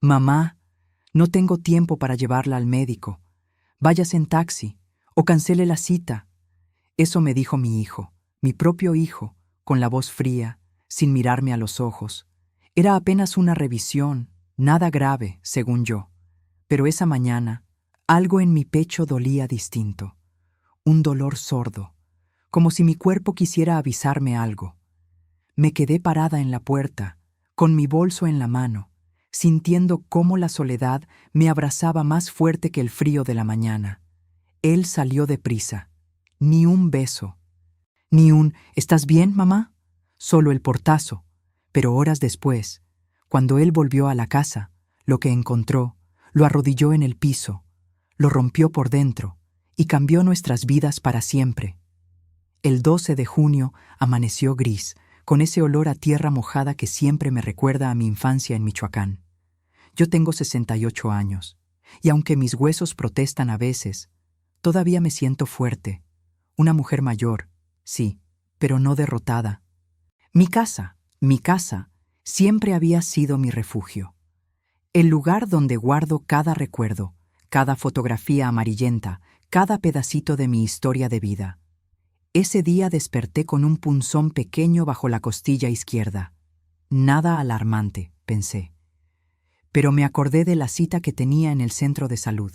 Mamá, no tengo tiempo para llevarla al médico. Váyase en taxi o cancele la cita. Eso me dijo mi hijo, mi propio hijo, con la voz fría, sin mirarme a los ojos. Era apenas una revisión, nada grave, según yo. Pero esa mañana, algo en mi pecho dolía distinto. Un dolor sordo, como si mi cuerpo quisiera avisarme algo. Me quedé parada en la puerta, con mi bolso en la mano, sintiendo cómo la soledad me abrazaba más fuerte que el frío de la mañana. Él salió deprisa. Ni un beso. Ni un «¿Estás bien, mamá?». Solo el portazo. Pero horas después, cuando él volvió a la casa, lo que encontró, lo arrodilló en el piso, lo rompió por dentro y cambió nuestras vidas para siempre. El 12 de junio amaneció gris, con ese olor a tierra mojada que siempre me recuerda a mi infancia en Michoacán. Yo tengo 68 años, y aunque mis huesos protestan a veces, todavía me siento fuerte. Una mujer mayor, sí, pero no derrotada. Mi casa, siempre había sido mi refugio. El lugar donde guardo cada recuerdo, cada fotografía amarillenta, cada pedacito de mi historia de vida. Ese día desperté con un punzón pequeño bajo la costilla izquierda. Nada alarmante, pensé. Pero me acordé de la cita que tenía en el centro de salud.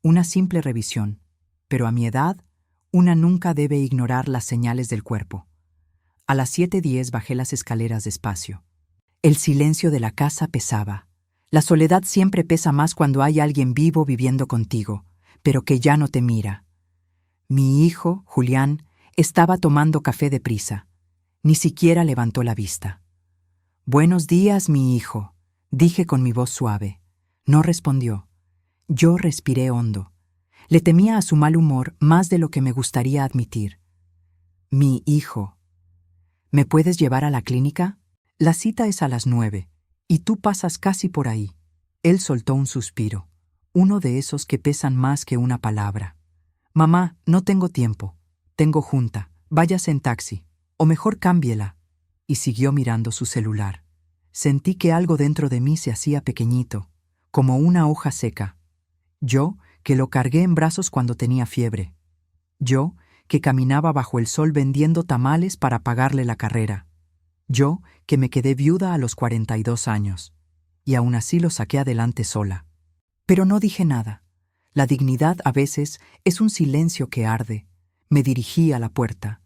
Una simple revisión, pero a mi edad, una nunca debe ignorar las señales del cuerpo. A las 7:10 bajé las escaleras despacio. El silencio de la casa pesaba. La soledad siempre pesa más cuando hay alguien vivo viviendo contigo, pero que ya no te mira. Mi hijo, Julián, estaba tomando café deprisa. Ni siquiera levantó la vista. «Buenos días, mi hijo», dije con mi voz suave. No respondió. Yo respiré hondo. Le temía a su mal humor más de lo que me gustaría admitir. «Mi hijo, ¿me puedes llevar a la clínica? La cita es a las 9, y tú pasas casi por ahí». Él soltó un suspiro, uno de esos que pesan más que una palabra. «Mamá, no tengo tiempo. Tengo junta. Váyase en taxi. O mejor cámbiela». Y siguió mirando su celular. Sentí que algo dentro de mí se hacía pequeñito, como una hoja seca. Yo, que lo cargué en brazos cuando tenía fiebre. Yo, que caminaba bajo el sol vendiendo tamales para pagarle la carrera. Yo, que me quedé viuda a los 42 años. Y aún así lo saqué adelante sola. Pero no dije nada. La dignidad a veces es un silencio que arde. Me dirigí a la puerta.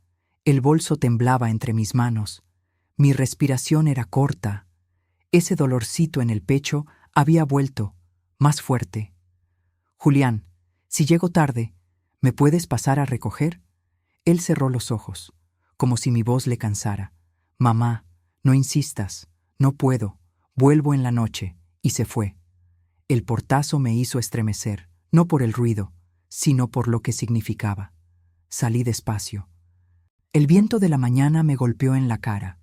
El bolso temblaba entre mis manos. Mi respiración era corta. Ese dolorcito en el pecho había vuelto, más fuerte. «Julián, si llego tarde, ¿me puedes pasar a recoger?». Él cerró los ojos, como si mi voz le cansara. «Mamá, no insistas, no puedo, vuelvo en la noche», y se fue. El portazo me hizo estremecer, no por el ruido, sino por lo que significaba. Salí despacio. El viento de la mañana me golpeó en la cara,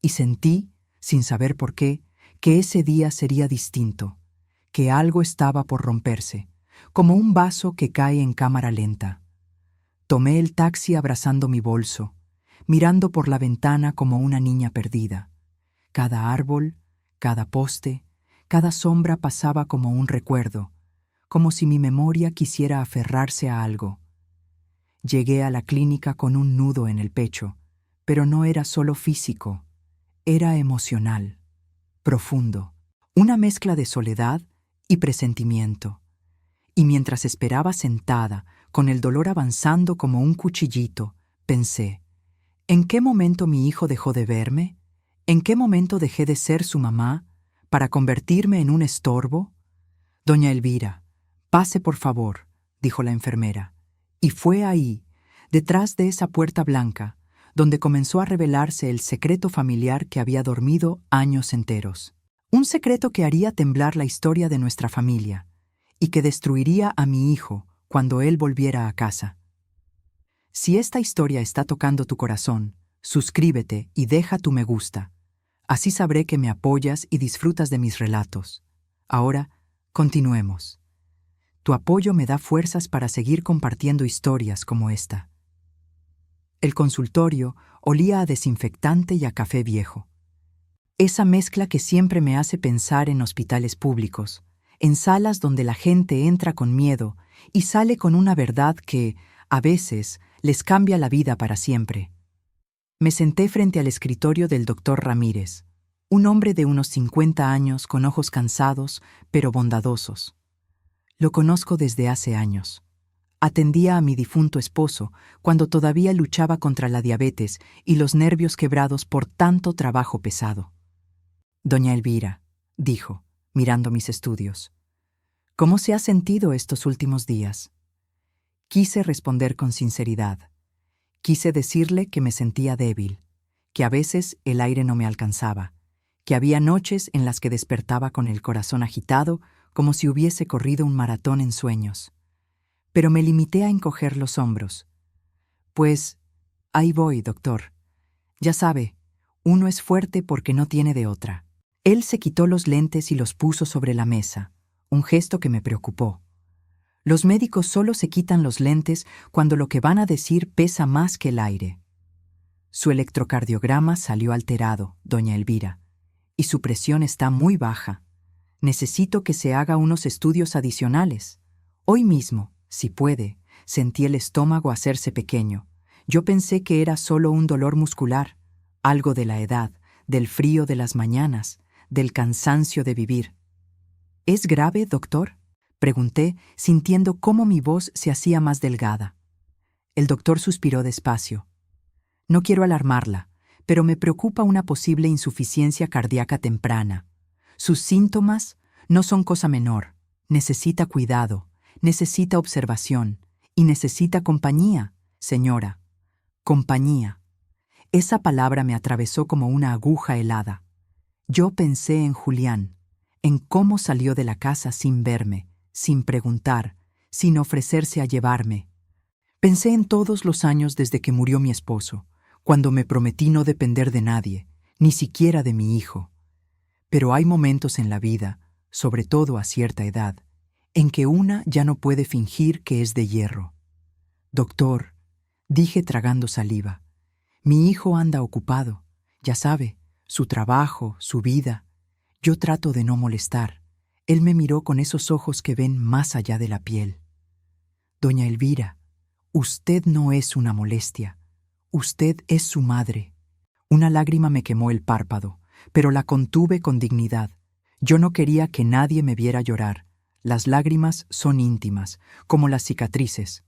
y sentí, sin saber por qué, que ese día sería distinto, que algo estaba por romperse, como un vaso que cae en cámara lenta. Tomé el taxi abrazando mi bolso, mirando por la ventana como una niña perdida. Cada árbol, cada poste, cada sombra pasaba como un recuerdo, como si mi memoria quisiera aferrarse a algo. Llegué a la clínica con un nudo en el pecho, pero no era solo físico, era emocional, profundo, una mezcla de soledad y presentimiento. Y mientras esperaba sentada, con el dolor avanzando como un cuchillito, pensé, ¿en qué momento mi hijo dejó de verme? ¿En qué momento dejé de ser su mamá para convertirme en un estorbo? «Doña Elvira, pase por favor», dijo la enfermera. Y fue ahí, detrás de esa puerta blanca, donde comenzó a revelarse el secreto familiar que había dormido años enteros. Un secreto que haría temblar la historia de nuestra familia y que destruiría a mi hijo cuando él volviera a casa. Si esta historia está tocando tu corazón, suscríbete y deja tu me gusta. Así sabré que me apoyas y disfrutas de mis relatos. Ahora, continuemos. Tu apoyo me da fuerzas para seguir compartiendo historias como esta. El consultorio olía a desinfectante y a café viejo. Esa mezcla que siempre me hace pensar en hospitales públicos, en salas donde la gente entra con miedo y sale con una verdad que, a veces, les cambia la vida para siempre. Me senté frente al escritorio del doctor Ramírez, un hombre de unos 50 años con ojos cansados, pero bondadosos. Lo conozco desde hace años. Atendía a mi difunto esposo cuando todavía luchaba contra la diabetes y los nervios quebrados por tanto trabajo pesado. Doña Elvira, dijo, mirando mis estudios, ¿cómo se ha sentido estos últimos días? Quise responder con sinceridad. Quise decirle que me sentía débil, que a veces el aire no me alcanzaba, que había noches en las que despertaba con el corazón agitado como si hubiese corrido un maratón en sueños. Pero me limité a encoger los hombros. Pues, ahí voy, doctor. Ya sabe, uno es fuerte porque no tiene de otra. Él se quitó los lentes y los puso sobre la mesa, un gesto que me preocupó. Los médicos solo se quitan los lentes cuando lo que van a decir pesa más que el aire. Su electrocardiograma salió alterado, doña Elvira, y su presión está muy baja. Necesito que se haga unos estudios adicionales. Hoy mismo, si puede, sentí el estómago hacerse pequeño. Yo pensé que era solo un dolor muscular, algo de la edad, del frío de las mañanas, del cansancio de vivir. ¿Es grave, doctor?, pregunté, sintiendo cómo mi voz se hacía más delgada. El doctor suspiró despacio. No quiero alarmarla, pero me preocupa una posible insuficiencia cardíaca temprana. Sus síntomas no son cosa menor. Necesita cuidado, necesita observación y necesita compañía, señora. Compañía. Esa palabra me atravesó como una aguja helada. Yo pensé en Julián, en cómo salió de la casa sin verme, sin preguntar, sin ofrecerse a llevarme. Pensé en todos los años desde que murió mi esposo, cuando me prometí no depender de nadie, ni siquiera de mi hijo. Pero hay momentos en la vida, sobre todo a cierta edad, en que una ya no puede fingir que es de hierro. Doctor, dije tragando saliva, mi hijo anda ocupado, ya sabe, su trabajo, su vida. Yo trato de no molestar. Él me miró con esos ojos que ven más allá de la piel. Doña Elvira, usted no es una molestia. Usted es su madre. Una lágrima me quemó el párpado, pero la contuve con dignidad. Yo no quería que nadie me viera llorar. Las lágrimas son íntimas, como las cicatrices.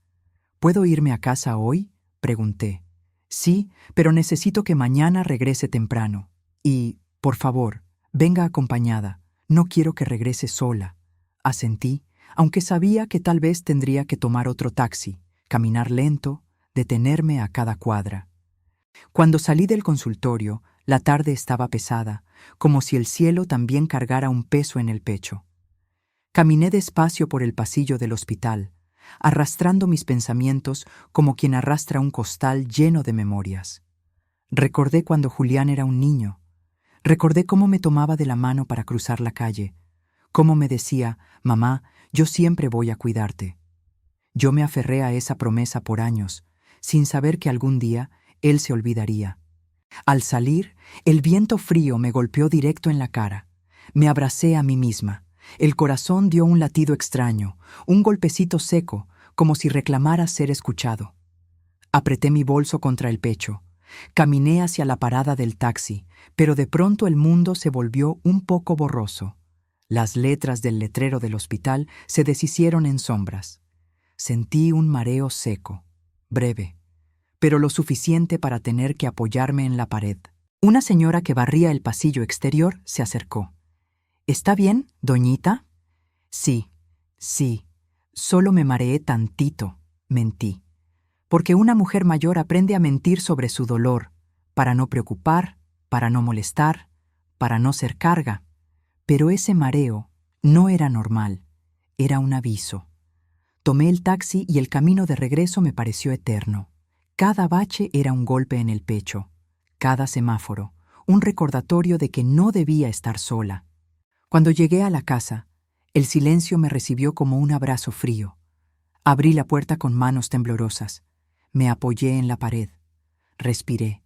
¿Puedo irme a casa hoy?, pregunté. Sí, pero necesito que mañana regrese temprano. Y, por favor, venga acompañada. No quiero que regrese sola. Asentí, aunque sabía que tal vez tendría que tomar otro taxi, caminar lento, detenerme a cada cuadra. Cuando salí del consultorio, la tarde estaba pesada, como si el cielo también cargara un peso en el pecho. Caminé despacio por el pasillo del hospital, arrastrando mis pensamientos como quien arrastra un costal lleno de memorias. Recordé cuando Julián era un niño. Recordé cómo me tomaba de la mano para cruzar la calle, cómo me decía, mamá, yo siempre voy a cuidarte. Yo me aferré a esa promesa por años, sin saber que algún día él se olvidaría. Al salir, el viento frío me golpeó directo en la cara. Me abracé a mí misma. El corazón dio un latido extraño, un golpecito seco, como si reclamara ser escuchado. Apreté mi bolso contra el pecho. Caminé hacia la parada del taxi, pero de pronto el mundo se volvió un poco borroso. Las letras del letrero del hospital se deshicieron en sombras. Sentí un mareo seco, breve, pero lo suficiente para tener que apoyarme en la pared. Una señora que barría el pasillo exterior se acercó. ¿Está bien, doñita? Sí, solo me mareé tantito, mentí. Porque una mujer mayor aprende a mentir sobre su dolor, para no preocupar, para no molestar, para no ser carga. Pero ese mareo no era normal, era un aviso. Tomé el taxi y el camino de regreso me pareció eterno. Cada bache era un golpe en el pecho, cada semáforo, un recordatorio de que no debía estar sola. Cuando llegué a la casa, el silencio me recibió como un abrazo frío. Abrí la puerta con manos temblorosas. Me apoyé en la pared. Respiré.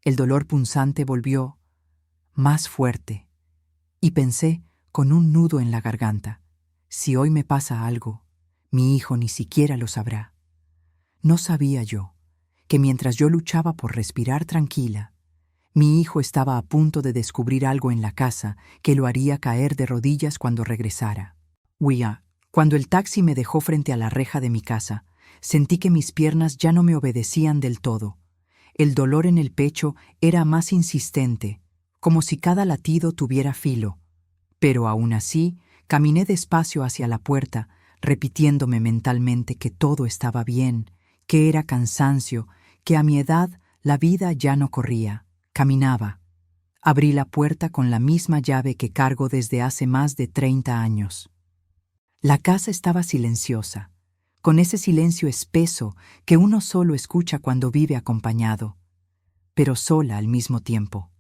El dolor punzante volvió. más fuerte, y pensé, con un nudo en la garganta, si hoy me pasa algo, mi hijo ni siquiera lo sabrá. No sabía yo que mientras yo luchaba por respirar tranquila, mi hijo estaba a punto de descubrir algo en la casa que lo haría caer de rodillas cuando regresara. Cuando el taxi me dejó frente a la reja de mi casa, sentí que mis piernas ya no me obedecían del todo. El dolor en el pecho era más insistente, como si cada latido tuviera filo. Pero aún así, caminé despacio hacia la puerta, repitiéndome mentalmente que todo estaba bien, que era cansancio, que a mi edad la vida ya no corría. Caminaba. Abrí la puerta con la misma llave que cargo desde hace más de 30 años. La casa estaba silenciosa, con ese silencio espeso que uno solo escucha cuando vive acompañado, pero sola al mismo tiempo.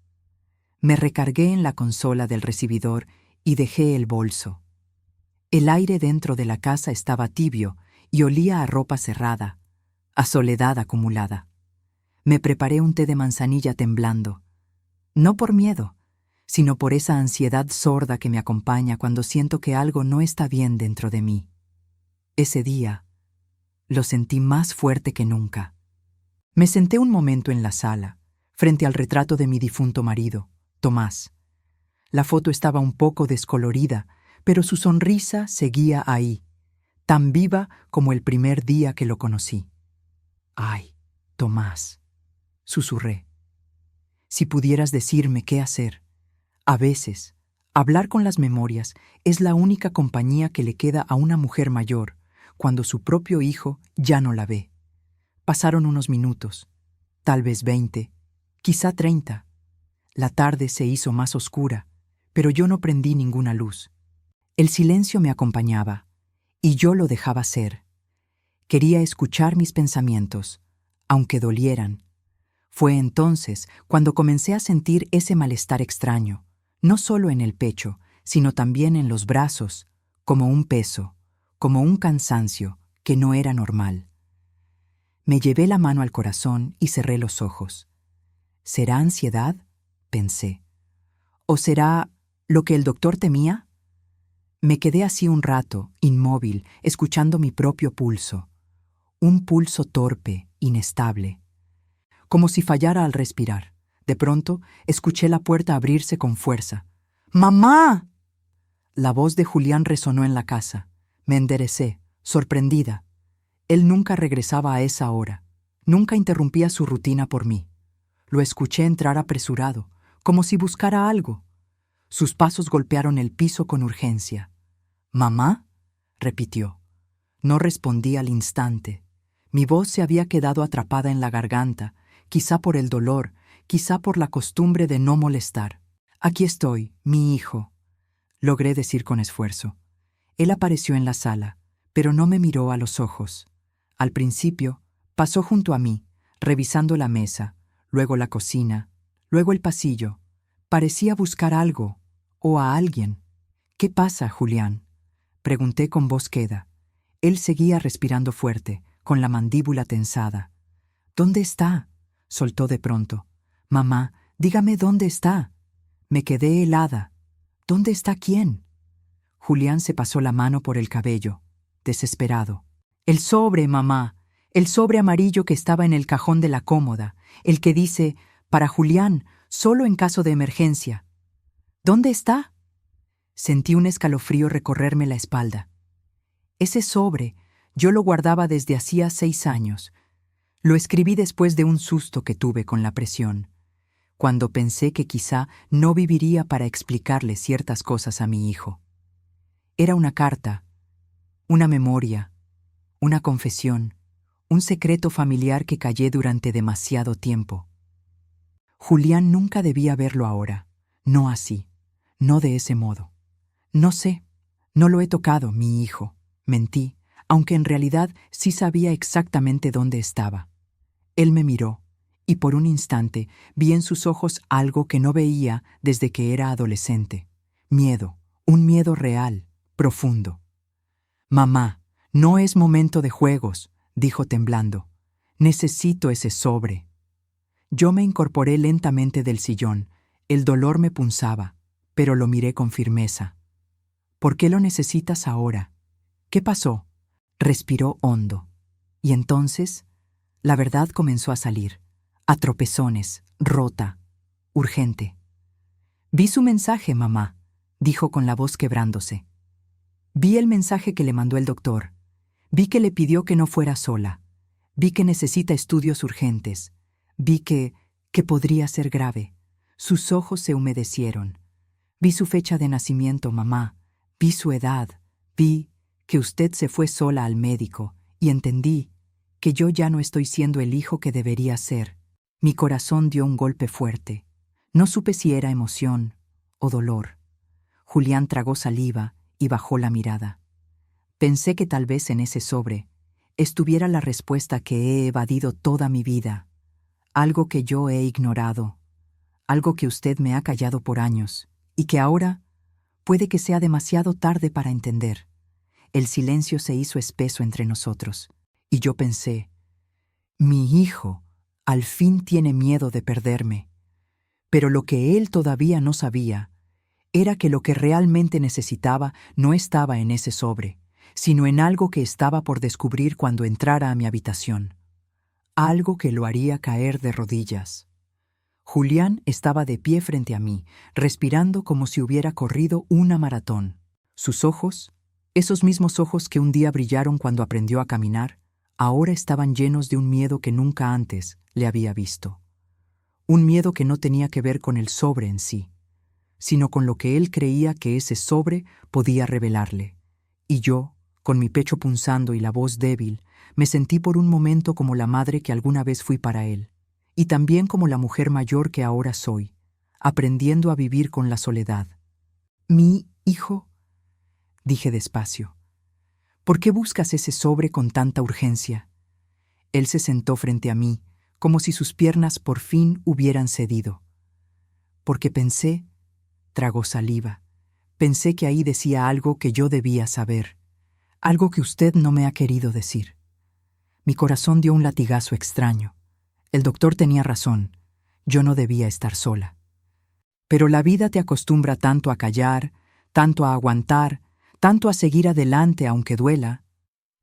Me recargué en la consola del recibidor y dejé el bolso. El aire dentro de la casa estaba tibio y olía a ropa cerrada, a soledad acumulada. Me preparé un té de manzanilla temblando, no por miedo, sino por esa ansiedad sorda que me acompaña cuando siento que algo no está bien dentro de mí. Ese día, lo sentí más fuerte que nunca. Me senté un momento en la sala, frente al retrato de mi difunto marido, Tomás. La foto estaba un poco descolorida, pero su sonrisa seguía ahí, tan viva como el primer día que lo conocí. «Ay, Tomás», susurré. «Si pudieras decirme qué hacer». A veces, hablar con las memorias es la única compañía que le queda a una mujer mayor cuando su propio hijo ya no la ve. Pasaron unos minutos, tal vez 20, quizá 30. La tarde se hizo más oscura, pero yo no prendí ninguna luz. El silencio me acompañaba, y yo lo dejaba ser. Quería escuchar mis pensamientos, aunque dolieran. Fue entonces cuando comencé a sentir ese malestar extraño, no solo en el pecho, sino también en los brazos, como un peso, como un cansancio que no era normal. Me llevé la mano al corazón y cerré los ojos. ¿Será ansiedad?, pensé. ¿O será lo que el doctor temía? Me quedé así un rato, inmóvil, escuchando mi propio pulso. Un pulso torpe, inestable. Como si fallara al respirar. De pronto, escuché la puerta abrirse con fuerza. ¡Mamá! La voz de Julián resonó en la casa. Me enderecé, sorprendida. Él nunca regresaba a esa hora. Nunca interrumpía su rutina por mí. Lo escuché entrar apresurado, como si buscara algo. Sus pasos golpearon el piso con urgencia. «¿Mamá?», repitió. No respondí al instante. Mi voz se había quedado atrapada en la garganta, quizá por el dolor, quizá por la costumbre de no molestar. «Aquí estoy, mi hijo», logré decir con esfuerzo. Él apareció en la sala, pero no me miró a los ojos. Al principio, pasó junto a mí, revisando la mesa, luego la cocina, luego el pasillo. Parecía buscar algo, o a alguien. «¿Qué pasa, Julián?», pregunté con voz queda. Él seguía respirando fuerte, con la mandíbula tensada. «¿Dónde está?», soltó de pronto. «Mamá, dígame dónde está». Me quedé helada. «¿Dónde está quién?». Julián se pasó la mano por el cabello, desesperado. «El sobre, mamá, el sobre amarillo que estaba en el cajón de la cómoda, el que dice, para Julián, solo en caso de emergencia». «¿Dónde está?». Sentí un escalofrío recorrerme la espalda. Ese sobre yo lo guardaba desde hacía 6 años. Lo escribí después de un susto que tuve con la presión, cuando pensé que quizá no viviría para explicarle ciertas cosas a mi hijo. Era una carta, una memoria, una confesión, un secreto familiar que callé durante demasiado tiempo. Julián nunca debía verlo ahora, no así, no de ese modo. No sé, no lo he tocado, mi hijo, mentí, aunque en realidad sí sabía exactamente dónde estaba. Él me miró, y por un instante vi en sus ojos algo que no veía desde que era adolescente. Miedo, un miedo real, profundo. «Mamá, no es momento de juegos», dijo temblando. «Necesito ese sobre». Yo me incorporé lentamente del sillón, El dolor me punzaba, pero lo miré con firmeza. ¿Por qué lo necesitas ahora? ¿Qué pasó? Respiró hondo. Y entonces, la verdad comenzó a salir, a tropezones, rota, urgente. Vi su mensaje, mamá, dijo con la voz quebrándose. Vi el mensaje que le mandó el doctor. Vi que le pidió que no fuera sola. Vi que necesita estudios urgentes. Vi que podría ser grave. Sus ojos se humedecieron. Vi su fecha de nacimiento, mamá. Vi su edad. Vi que usted se fue sola al médico y entendí que yo ya no estoy siendo el hijo que debería ser. Mi corazón dio un golpe fuerte. No supe si era emoción o dolor. Julián tragó saliva y bajó la mirada. Pensé que tal vez en ese sobre estuviera la respuesta que he evadido toda mi vida, algo que yo he ignorado, algo que usted me ha callado por años y que ahora puede que sea demasiado tarde para entender. El silencio se hizo espeso entre nosotros y yo pensé, mi hijo al fin tiene miedo de perderme. Pero lo que él todavía no sabía era que lo que realmente necesitaba no estaba en ese sobre, sino en algo que estaba por descubrir cuando entrara a mi habitación. Algo que lo haría caer de rodillas. Julián estaba de pie frente a mí, respirando como si hubiera corrido una maratón. Sus ojos, esos mismos ojos que un día brillaron cuando aprendió a caminar, ahora estaban llenos de un miedo que nunca antes le había visto. Un miedo que no tenía que ver con el sobre en sí, sino con lo que él creía que ese sobre podía revelarle. Y yo, con mi pecho punzando y la voz débil, me sentí por un momento como la madre que alguna vez fui para él, y también como la mujer mayor que ahora soy, aprendiendo a vivir con la soledad. «Mi hijo», dije despacio, «¿por qué buscas ese sobre con tanta urgencia?» Él se sentó frente a mí, como si sus piernas por fin hubieran cedido. Porque pensé, tragó saliva, pensé que ahí decía algo que yo debía saber, algo que usted no me ha querido decir. Mi corazón dio un latigazo extraño. El doctor tenía razón, yo no debía estar sola. Pero la vida te acostumbra tanto a callar, tanto a aguantar, tanto a seguir adelante aunque duela,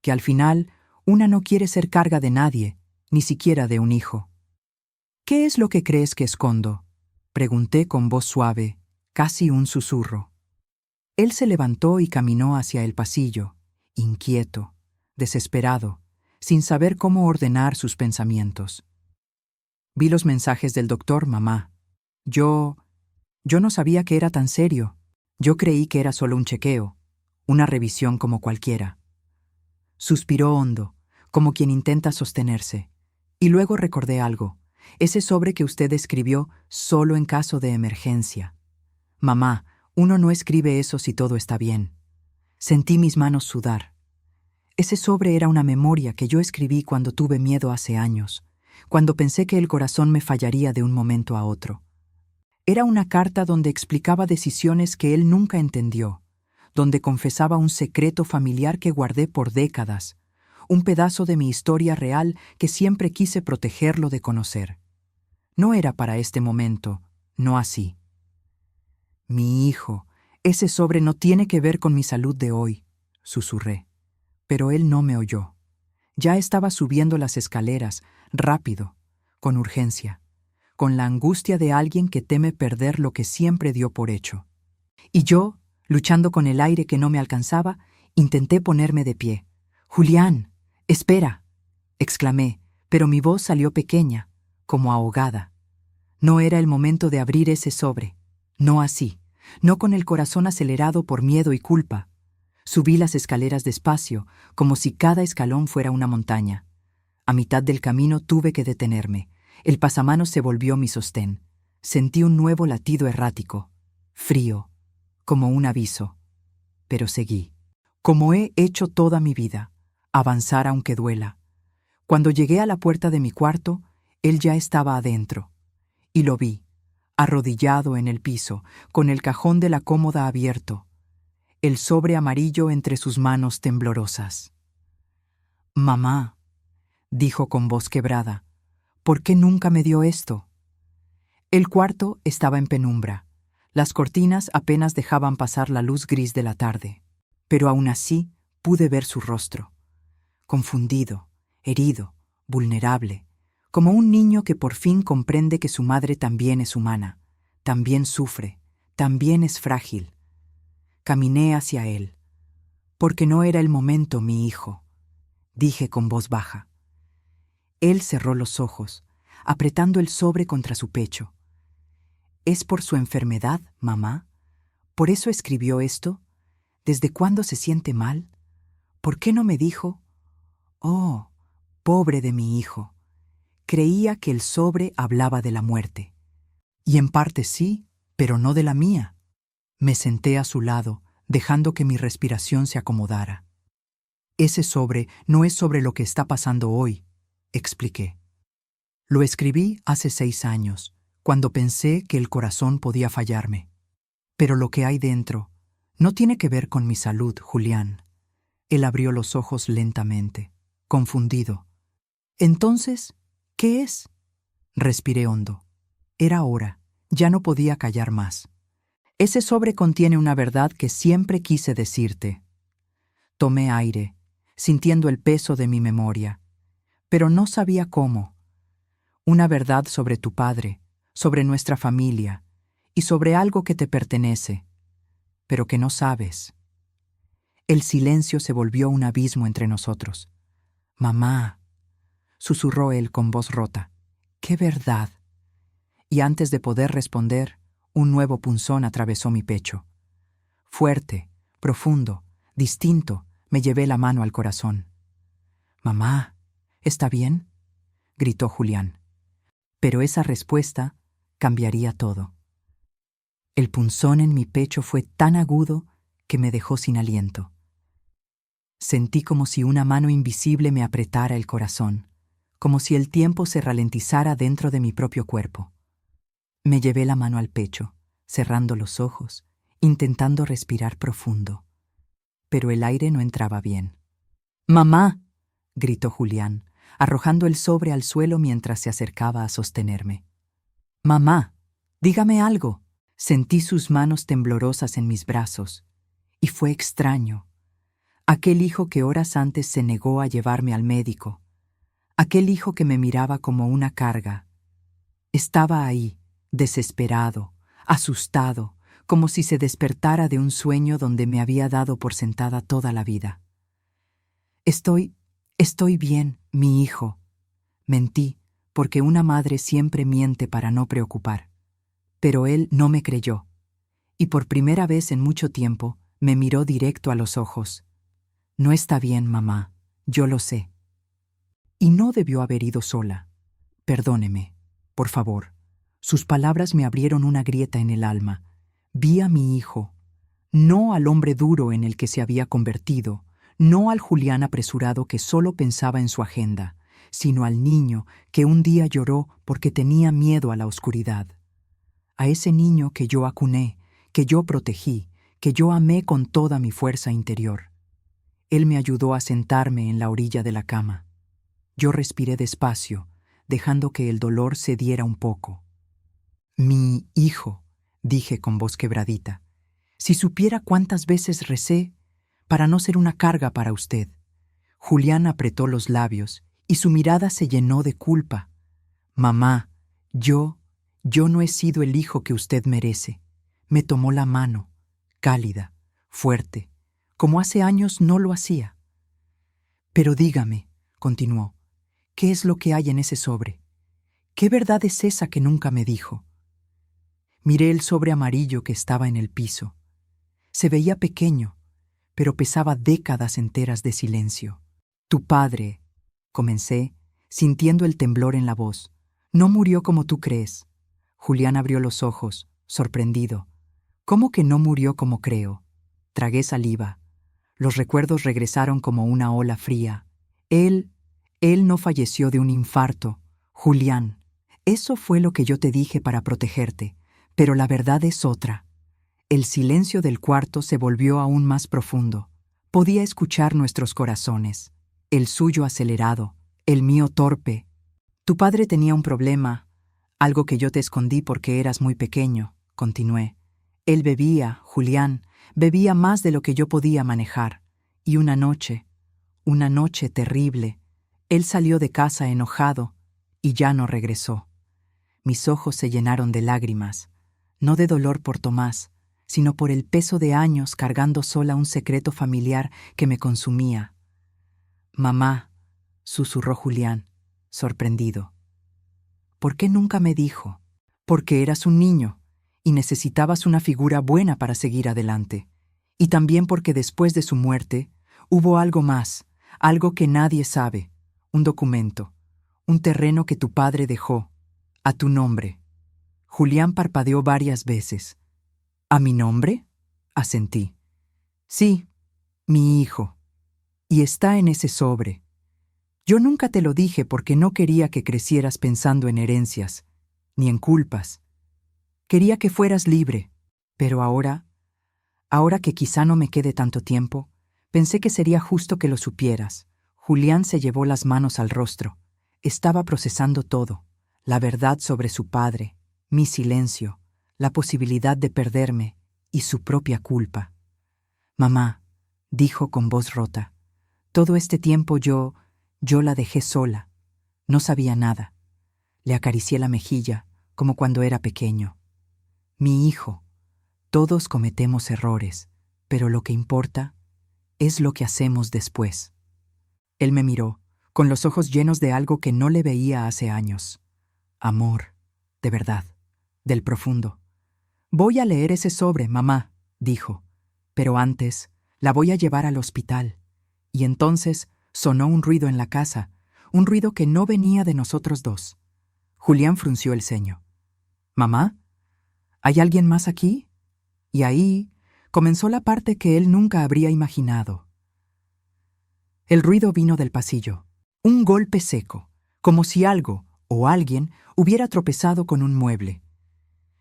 que al final una no quiere ser carga de nadie, ni siquiera de un hijo. «¿Qué es lo que crees que escondo?», pregunté con voz suave, casi un susurro. Él se levantó y caminó hacia el pasillo, inquieto, desesperado, sin saber cómo ordenar sus pensamientos. Vi los mensajes del doctor, mamá. Yo no sabía que era tan serio. Yo creí que era solo un chequeo, una revisión como cualquiera. Suspiró hondo, como quien intenta sostenerse. Y luego recordé algo, ese sobre que usted escribió solo en caso de emergencia. Mamá, uno no escribe eso si todo está bien. Sentí mis manos sudar. Ese sobre era una memoria que yo escribí cuando tuve miedo hace años, cuando pensé que el corazón me fallaría de un momento a otro. Era una carta donde explicaba decisiones que él nunca entendió, donde confesaba un secreto familiar que guardé por décadas, un pedazo de mi historia real que siempre quise protegerlo de conocer. No era para este momento, no así. «Mi hijo, ese sobre no tiene que ver con mi salud de hoy», susurré. Pero él no me oyó. Ya estaba subiendo las escaleras, rápido, con urgencia, con la angustia de alguien que teme perder lo que siempre dio por hecho. Y yo, luchando con el aire que no me alcanzaba, intenté ponerme de pie. «Julián, espera», exclamé, pero mi voz salió pequeña, como ahogada. No era el momento de abrir ese sobre. No así, no con el corazón acelerado por miedo y culpa. Subí las escaleras despacio, como si cada escalón fuera una montaña. A mitad del camino tuve que detenerme. El pasamanos se volvió mi sostén. Sentí un nuevo latido errático, frío, como un aviso. Pero seguí, como he hecho toda mi vida, avanzar aunque duela. Cuando llegué a la puerta de mi cuarto, él ya estaba adentro. Y lo vi, arrodillado en el piso, con el cajón de la cómoda abierto, el sobre amarillo entre sus manos temblorosas. «Mamá», dijo con voz quebrada, «¿por qué nunca me dio esto?» El cuarto estaba en penumbra. Las cortinas apenas dejaban pasar la luz gris de la tarde. Pero aún así pude ver su rostro. Confundido, herido, vulnerable, como un niño que por fin comprende que su madre también es humana, también sufre, también es frágil. Caminé hacia él. Porque no era el momento, mi hijo, dije con voz baja. Él cerró los ojos, apretando el sobre contra su pecho. ¿Es por su enfermedad, mamá? ¿Por eso escribió esto? ¿Desde cuándo se siente mal? ¿Por qué no me dijo? Oh, pobre de mi hijo. Creía que el sobre hablaba de la muerte. Y en parte sí, pero no de la mía. Me senté a su lado, dejando que mi respiración se acomodara. Ese sobre no es sobre lo que está pasando hoy, expliqué. Lo escribí hace 6 años, cuando pensé que el corazón podía fallarme. Pero lo que hay dentro no tiene que ver con mi salud, Julián. Él abrió los ojos lentamente, confundido. Entonces, ¿qué es? Respiré hondo. Era hora, ya no podía callar más. Ese sobre contiene una verdad que siempre quise decirte. Tomé aire, sintiendo el peso de mi memoria, pero no sabía cómo. Una verdad sobre tu padre, sobre nuestra familia y sobre algo que te pertenece, pero que no sabes. El silencio se volvió un abismo entre nosotros. Mamá, susurró él con voz rota. ¡Qué verdad! Y antes de poder responder, un nuevo punzón atravesó mi pecho. Fuerte, profundo, distinto, me llevé la mano al corazón. Mamá, ¿está bien?, gritó Julián. Pero esa respuesta cambiaría todo. El punzón en mi pecho fue tan agudo que me dejó sin aliento. Sentí como si una mano invisible me apretara el corazón, como si el tiempo se ralentizara dentro de mi propio cuerpo. Me llevé la mano al pecho, cerrando los ojos, intentando respirar profundo. Pero el aire no entraba bien. ¡Mamá!, gritó Julián, arrojando el sobre al suelo mientras se acercaba a sostenerme. ¡Mamá! Dígame algo. Sentí sus manos temblorosas en mis brazos, y fue extraño. Aquel hijo que horas antes se negó a llevarme al médico, aquel hijo que me miraba como una carga, estaba ahí, desesperado, asustado, como si se despertara de un sueño donde me había dado por sentada toda la vida. Estoy bien, mi hijo. Mentí, porque una madre siempre miente para no preocupar. Pero él no me creyó, y por primera vez en mucho tiempo me miró directo a los ojos. No está bien, mamá, yo lo sé. Y no debió haber ido sola. Perdóneme, por favor. Sus palabras me abrieron una grieta en el alma. Vi a mi hijo, no al hombre duro en el que se había convertido, no al Julián apresurado que solo pensaba en su agenda, sino al niño que un día lloró porque tenía miedo a la oscuridad. A ese niño que yo acuné, que yo protegí, que yo amé con toda mi fuerza interior. Él me ayudó a sentarme en la orilla de la cama. Yo respiré despacio, dejando que el dolor cediera un poco. Mi hijo, dije con voz quebradita, si supiera cuántas veces recé para no ser una carga para usted. Julián apretó los labios y su mirada se llenó de culpa. Mamá, yo no he sido el hijo que usted merece. Me tomó la mano, cálida, fuerte, como hace años no lo hacía. Pero dígame, continuó, ¿qué es lo que hay en ese sobre? ¿Qué verdad es esa que nunca me dijo? Miré el sobre amarillo que estaba en el piso. Se veía pequeño, pero pesaba décadas enteras de silencio. Tu padre, comencé, sintiendo el temblor en la voz, no murió como tú crees. Julián abrió los ojos, sorprendido. ¿Cómo que no murió como creo? Tragué saliva. Los recuerdos regresaron como una ola fría. Él no falleció de un infarto. Julián, eso fue lo que yo te dije para protegerte, pero la verdad es otra. El silencio del cuarto se volvió aún más profundo. Podía escuchar nuestros corazones, el suyo acelerado, el mío torpe. Tu padre tenía un problema, Algo que yo te escondí porque eras muy pequeño, continué. Él bebía, Julián, bebía más de lo que yo podía manejar. Y una noche terrible, él salió de casa enojado y ya no regresó. Mis ojos se llenaron de lágrimas, no de dolor por Tomás, sino por el peso de años cargando sola un secreto familiar que me consumía. Mamá, susurró Julián, sorprendido. ¿Por qué nunca me dijo? Porque eras un niño y necesitabas una figura buena para seguir adelante. Y también porque después de su muerte hubo algo más, algo que nadie sabe, un documento, un terreno que tu padre dejó, a tu nombre. Julián parpadeó varias veces. ¿A mi nombre? Asentí. Sí, mi hijo. Y está en ese sobre. Yo nunca te lo dije porque no quería que crecieras pensando en herencias, ni en culpas. Quería que fueras libre, pero ahora que quizá no me quede tanto tiempo, pensé que sería justo que lo supieras. Julián se llevó las manos al rostro. Estaba procesando todo, la verdad sobre su padre, mi silencio, la posibilidad de perderme y su propia culpa. Mamá, dijo con voz rota, todo este tiempo yo la dejé sola. No sabía nada. Le acaricié la mejilla, como cuando era pequeño. Mi hijo, todos cometemos errores, pero lo que importa es lo que hacemos después. Él me miró, con los ojos llenos de algo que no le veía hace años. Amor, de verdad, del profundo. Voy a leer ese sobre, mamá, dijo, pero antes la voy a llevar al hospital. Y entonces sonó un ruido en la casa, un ruido que no venía de nosotros dos. Julián frunció el ceño. ¿Mamá? ¿Hay alguien más aquí? Y ahí comenzó la parte que él nunca habría imaginado. El ruido vino del pasillo, un golpe seco, como si algo o alguien hubiera tropezado con un mueble.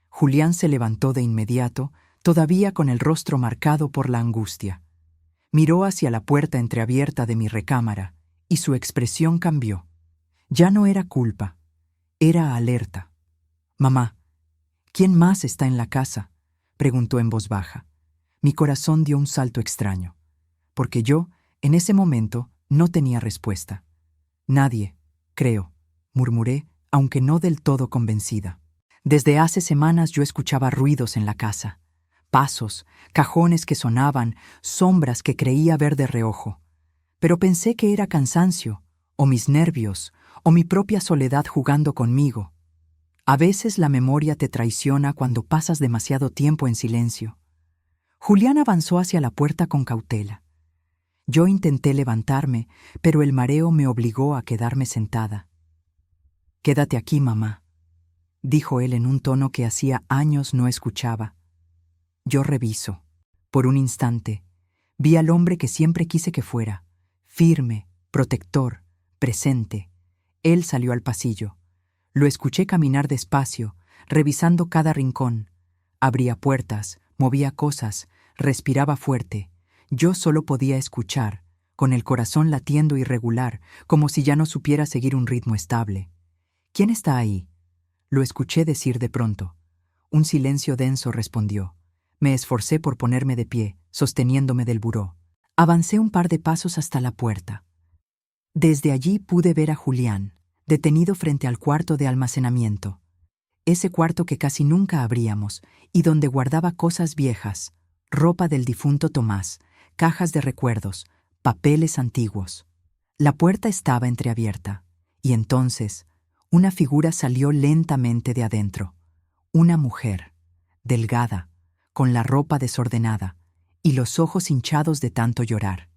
Julián se levantó de inmediato, todavía con el rostro marcado por la angustia. Miró hacia la puerta entreabierta de mi recámara, y su expresión cambió. Ya no era culpa, era alerta. «Mamá, ¿quién más está en la casa?», preguntó en voz baja. Mi corazón dio un salto extraño, porque yo, en ese momento, no tenía respuesta. «Nadie, creo», murmuré, aunque no del todo convencida. Desde hace semanas yo escuchaba ruidos en la casa. Pasos, cajones que sonaban, sombras que creía ver de reojo. Pero pensé que era cansancio, o mis nervios, o mi propia soledad jugando conmigo. A veces la memoria te traiciona cuando pasas demasiado tiempo en silencio. Julián avanzó hacia la puerta con cautela. Yo intenté levantarme, pero el mareo me obligó a quedarme sentada. «Quédate aquí, mamá», dijo él en un tono que hacía años no escuchaba. Yo reviso. Por un instante, vi al hombre que siempre quise que fuera, firme, protector, presente. Él salió al pasillo. Lo escuché caminar despacio, revisando cada rincón. Abría puertas, movía cosas, respiraba fuerte. Yo solo podía escuchar, con el corazón latiendo irregular, como si ya no supiera seguir un ritmo estable. «¿Quién está ahí?», lo escuché decir de pronto. Un silencio denso respondió. Me esforcé por ponerme de pie, sosteniéndome del buró. Avancé un par de pasos hasta la puerta. Desde allí pude ver a Julián, detenido frente al cuarto de almacenamiento. Ese cuarto que casi nunca abríamos y donde guardaba cosas viejas, ropa del difunto Tomás, cajas de recuerdos, papeles antiguos. La puerta estaba entreabierta, y entonces una figura salió lentamente de adentro. Una mujer, delgada, con la ropa desordenada y los ojos hinchados de tanto llorar.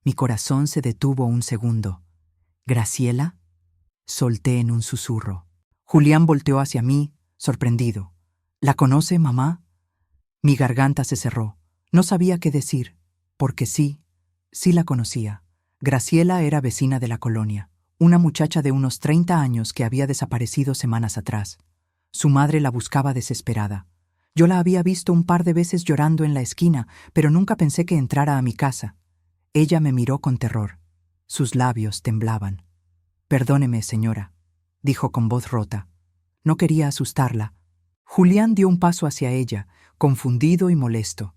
Mi corazón se detuvo un segundo. «¿Graciela?», solté en un susurro. Julián volteó hacia mí, sorprendido. «¿La conoce, mamá?». Mi garganta se cerró. No sabía qué decir, porque sí la conocía. Graciela era vecina de la colonia, una muchacha de unos 30 años que había desaparecido semanas atrás. Su madre la buscaba desesperada. Yo la había visto un par de veces llorando en la esquina, pero nunca pensé que entrara a mi casa. Ella me miró con terror. Sus labios temblaban. «Perdóneme, señora», dijo con voz rota. No quería asustarla. Julián dio un paso hacia ella, confundido y molesto.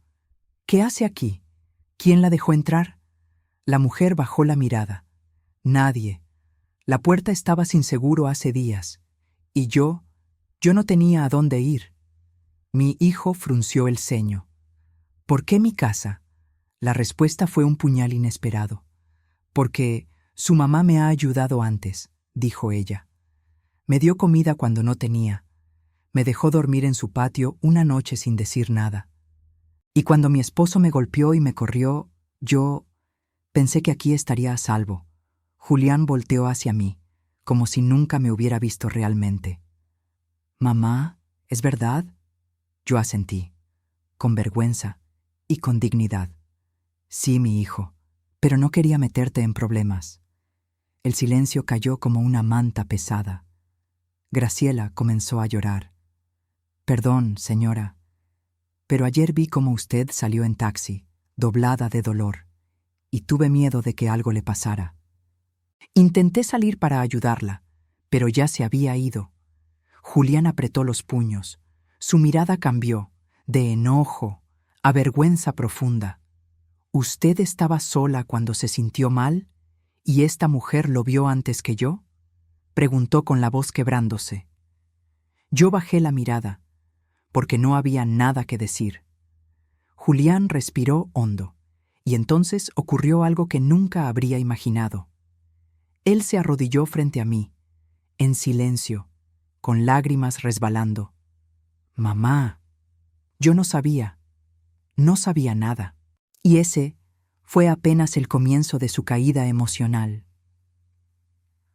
¿Qué hace aquí? ¿Quién la dejó entrar? La mujer bajó la mirada. Nadie. La puerta estaba sin seguro hace días. Y yo no tenía a dónde ir. Mi hijo frunció el ceño. ¿Por qué mi casa? La respuesta fue un puñal inesperado. Porque su mamá me ha ayudado antes, dijo ella. Me dio comida cuando no tenía. Me dejó dormir en su patio una noche sin decir nada. Y cuando mi esposo me golpeó y me corrió, yo pensé que aquí estaría a salvo. Julián volteó hacia mí, como si nunca me hubiera visto realmente. «Mamá, ¿es verdad?» Yo asentí, con vergüenza y con dignidad. «Sí, mi hijo, pero no quería meterte en problemas». El silencio cayó como una manta pesada. Graciela comenzó a llorar. «Perdón, señora, pero ayer vi cómo usted salió en taxi, doblada de dolor, y tuve miedo de que algo le pasara». Intenté salir para ayudarla, pero ya se había ido. Julián apretó los puños. Su mirada cambió, de enojo a vergüenza profunda. ¿Usted estaba sola cuando se sintió mal? ¿Y esta mujer lo vio antes que yo?, preguntó con la voz quebrándose. Yo bajé la mirada, porque no había nada que decir. Julián respiró hondo, y entonces ocurrió algo que nunca habría imaginado. Él se arrodilló frente a mí, en silencio, con lágrimas resbalando. «Mamá». Yo no sabía nada. Y ese fue apenas el comienzo de su caída emocional.